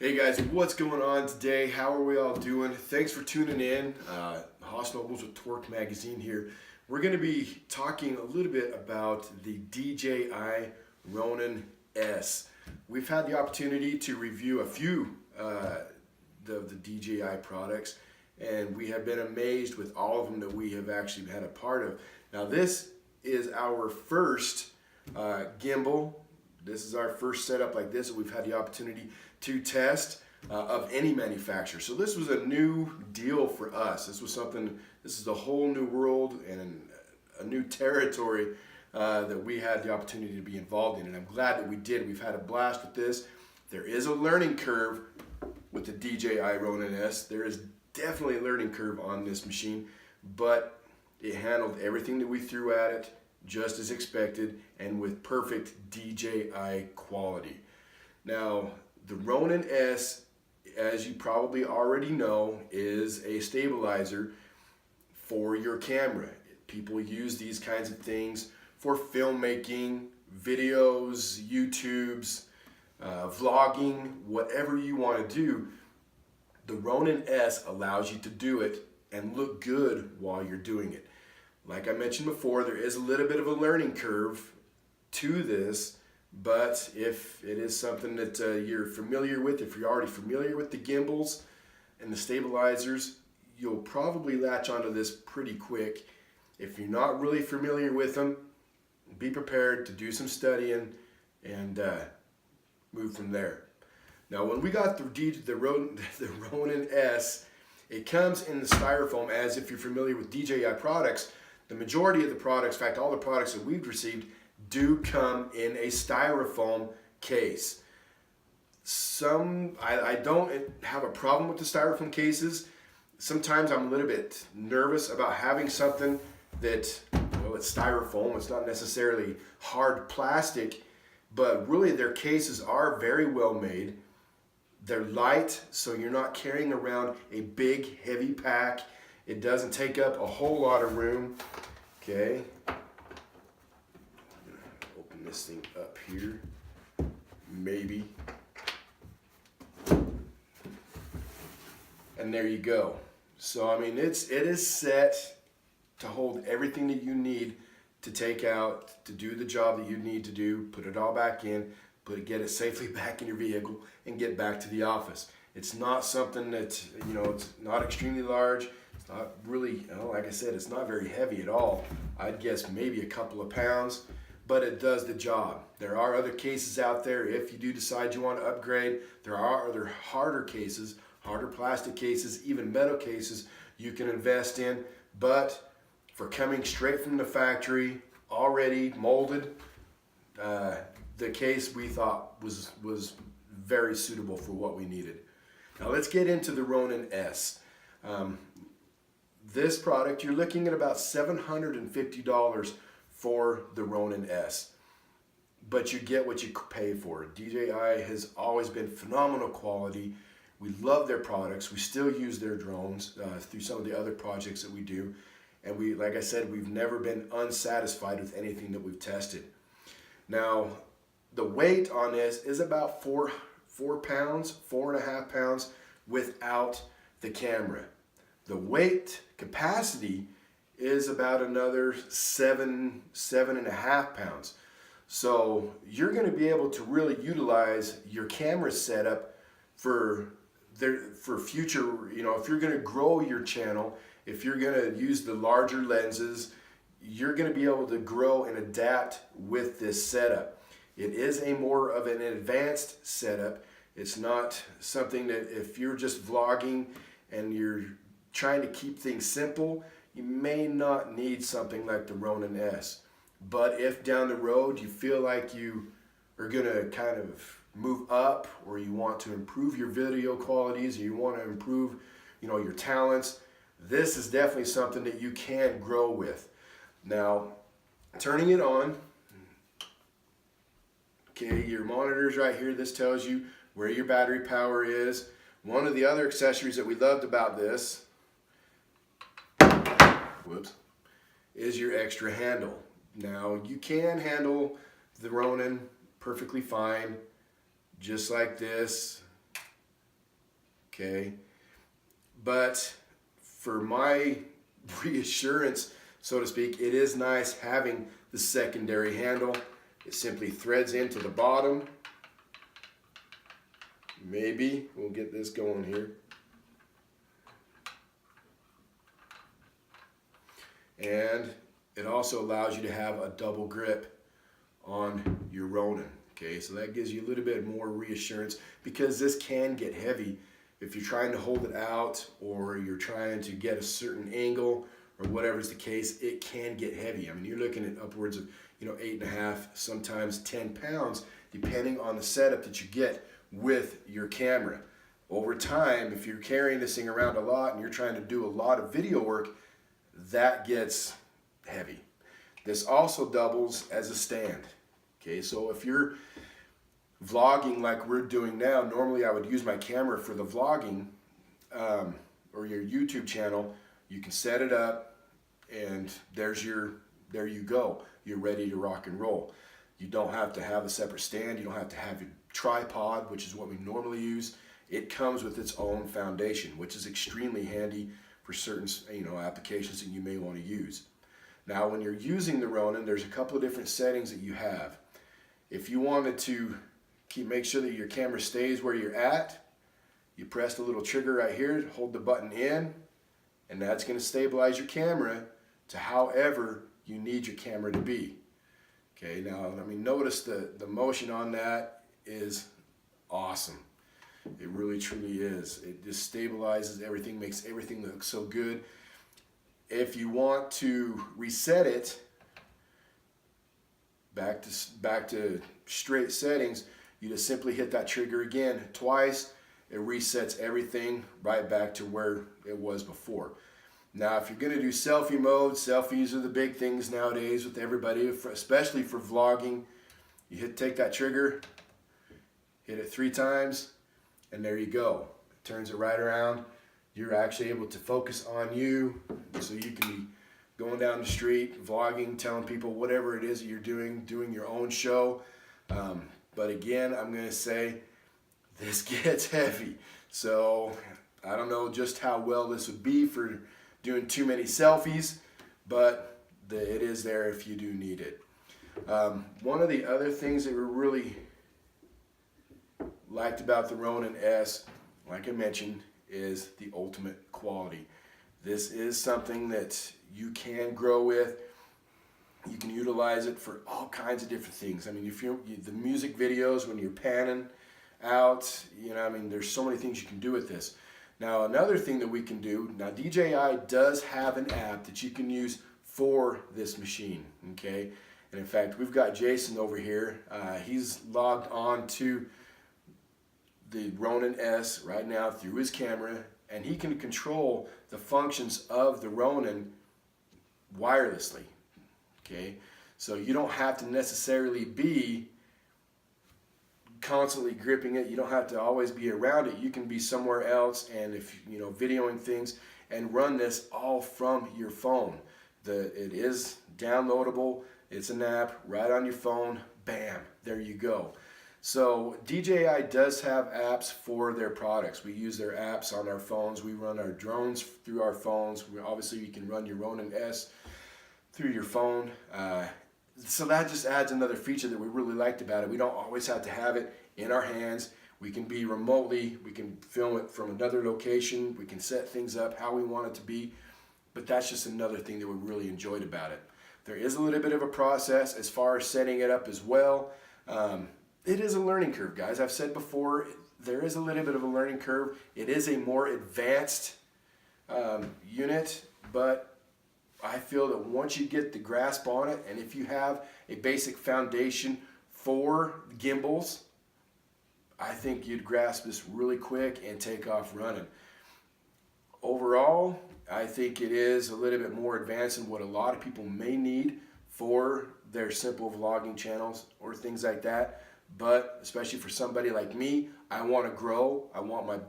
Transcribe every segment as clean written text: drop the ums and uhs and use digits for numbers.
Hey guys, what's going on today? How are we all doing? Thanks for tuning in. Hoss Nobles with Torque Magazine here. We're going to be talking a little bit about the DJI Ronin S. We've had the opportunity to review a few of the DJI products, and we have been amazed with all of them that we have actually had a part of. Now this is our first gimbal. This is our first setup like this that we've had the opportunity to test of any manufacturer. So this was a new deal for us. This is a whole new world and a new territory that we had the opportunity to be involved in, and I'm glad that we did. We've had a blast with this. There is a learning curve with the DJI Ronin S. There is definitely a learning curve on this machine, but it handled everything that we threw at it just as expected and with perfect DJI quality. Now, the Ronin S, as you probably already know, is a stabilizer for your camera. People use these kinds of things for filmmaking, videos, YouTubes, vlogging, whatever you want to do. The Ronin S allows you to do it and look good while you're doing it. Like I mentioned before, there is a little bit of a learning curve to this, but if it is something that you're familiar with, if you're already familiar with the gimbals and the stabilizers, you'll probably latch onto this pretty quick. If you're not really familiar with them, be prepared to do some studying and move from there. Now, when we got the Ronin S, it comes in the styrofoam, as if you're familiar with DJI products. The majority of the products, in fact, all the products that we've received, do come in a styrofoam case. I don't have a problem with the styrofoam cases. Sometimes I'm a little bit nervous about having something that, well, it's styrofoam. It's not necessarily hard plastic, but really their cases are very well made. They're light, so you're not carrying around a big, heavy pack. It doesn't take up a whole lot of room. Okay. Open this thing up here. Maybe. And there you go. So I mean, it is set to hold everything that you need to take out, to do the job that you need to do, put it all back in, get it safely back in your vehicle, and get back to the office. It's not something that, it's not extremely large. It's not really, like I said, it's not very heavy at all. I'd guess maybe a couple of pounds, but it does the job. There are other cases out there. If you do decide you want to upgrade, there are other harder cases, harder plastic cases, even metal cases you can invest in. But for coming straight from the factory, already molded, the case we thought was very suitable for what we needed. Now let's get into the Ronin S. This product, you're looking at about $750 for the Ronin S. But you get what you pay for. DJI has always been phenomenal quality. We love their products. We still use their drones through some of the other projects that we do. And like I said, we've never been unsatisfied with anything that we've tested. Now, the weight on this is about 4 pounds, 4.5 pounds without the camera. The weight capacity is about another 7.5 pounds. So you're going to be able to really utilize your camera setup for future, if you're going to grow your channel, if you're going to use the larger lenses, you're going to be able to grow and adapt with this setup. It is more of an advanced setup. It's not something that if you're just vlogging and you're trying to keep things simple, you may not need something like the Ronin S. But if down the road you feel like you are going to kind of move up, or you want to improve your video qualities, or you want to improve, your talents, this is definitely something that you can grow with. Now, turning it on, okay, your monitor's right here. This tells you where your battery power is. One of the other accessories that we loved about this, is your extra handle. Now, you can handle the Ronin perfectly fine, just like this. okay? But for my reassurance, so to speak, it is nice having the secondary handle. It simply threads into the bottom. Maybe we'll get this going here. And it also allows you to have a double grip on your Ronin. Okay, so that gives you a little bit more reassurance, because this can get heavy if you're trying to hold it out or you're trying to get a certain angle or whatever's the case. It can get heavy. I mean, you're looking at upwards of 8.5, sometimes 10 pounds, depending on the setup that you get with your camera. Over time, if you're carrying this thing around a lot and you're trying to do a lot of video work, that gets heavy. This also doubles as a stand. Okay, so if you're vlogging like we're doing now, normally I would use my camera for the vlogging or your YouTube channel. You can set it up and there you go. You're ready to rock and roll. You don't have to have a separate stand. You don't have to have a tripod, which is what we normally use. It comes with its own foundation, which is extremely handy for certain applications that you may want to use. Now, when you're using the Ronin, there's a couple of different settings that you have. If you wanted to make sure that your camera stays where you're at, you press the little trigger right here, hold the button in, and that's going to stabilize your camera to however you need your camera to be. Okay, now I mean, notice the motion on that is awesome. It really truly is. It just stabilizes everything, makes everything look so good. If you want to reset it back to straight settings, you just simply hit that trigger again twice. It resets everything right back to where it was before. Now, if you're going to do selfie mode, selfies are the big things nowadays with everybody, especially for vlogging. You take that trigger, hit it 3 times, and there you go. It turns it right around. You're actually able to focus on you, so you can be going down the street, vlogging, telling people whatever it is that you're doing your own show. But again, I'm going to say this gets heavy. So I don't know just how well this would be for doing too many selfies, but it is there if you do need it. One of the other things that we really liked about the Ronin S, like I mentioned, is the ultimate quality. This is something that you can grow with. You can utilize it for all kinds of different things. I mean, if you're the music videos, when you're panning out, I mean, there's so many things you can do with this. Now, another thing that we can do, now DJI does have an app that you can use for this machine, okay? And in fact, we've got Jason over here. He's logged on to the Ronin S right now through his camera, and he can control the functions of the Ronin wirelessly, okay? So you don't have to necessarily be constantly gripping it. You don't have to always be around it. You can be somewhere else, and if videoing things, and run this all from your phone. It is downloadable. It's an app right on your phone. Bam, there you go. So DJI does have apps for their products. We use their apps on our phones. We run our drones through our phones. Obviously, you can run your Ronin S through your phone. So that just adds another feature that we really liked about it. We don't always have to have it in our hands. We can be remotely. We can film it from another location. We can set things up how we want it to be. But that's just another thing that we really enjoyed about it. There is a little bit of a process as far as setting it up as well. It is a learning curve, guys. I've said before, there is a little bit of a learning curve. It is a more advanced unit, but I feel that once you get the grasp on it, and if you have a basic foundation for gimbals, I think you'd grasp this really quick and take off running. Overall, I think it is a little bit more advanced than what a lot of people may need for their simple vlogging channels or things like that. But especially for somebody like me, I want to grow. I want my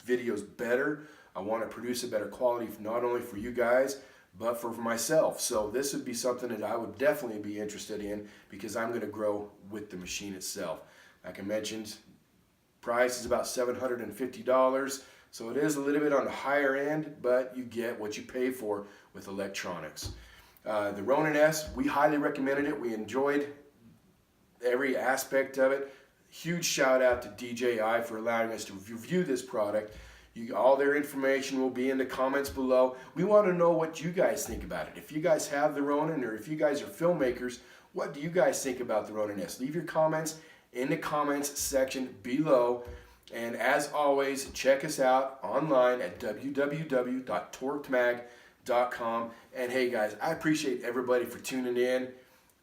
videos better. I want to produce a better quality, not only for you guys, but for myself. So this would be something that I would definitely be interested in, because I'm going to grow with the machine itself. Like I mentioned, Price is about $750. So it is a little bit on the higher end, but you get what you pay for with electronics. The Ronin S, we highly recommended it. We enjoyed every aspect of it. Huge shout out to DJI for allowing us to review this product. All their information will be in the comments below. We want to know what you guys think about it. If you guys have the Ronin, or if you guys are filmmakers, what do you guys think about the Ronin S? Leave your comments in the comments section below. And as always, check us out online at www.torquedmag.com. And hey guys, I appreciate everybody for tuning in.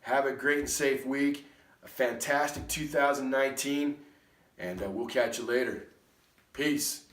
Have a great and safe week. A fantastic 2019. And we'll catch you later. Peace.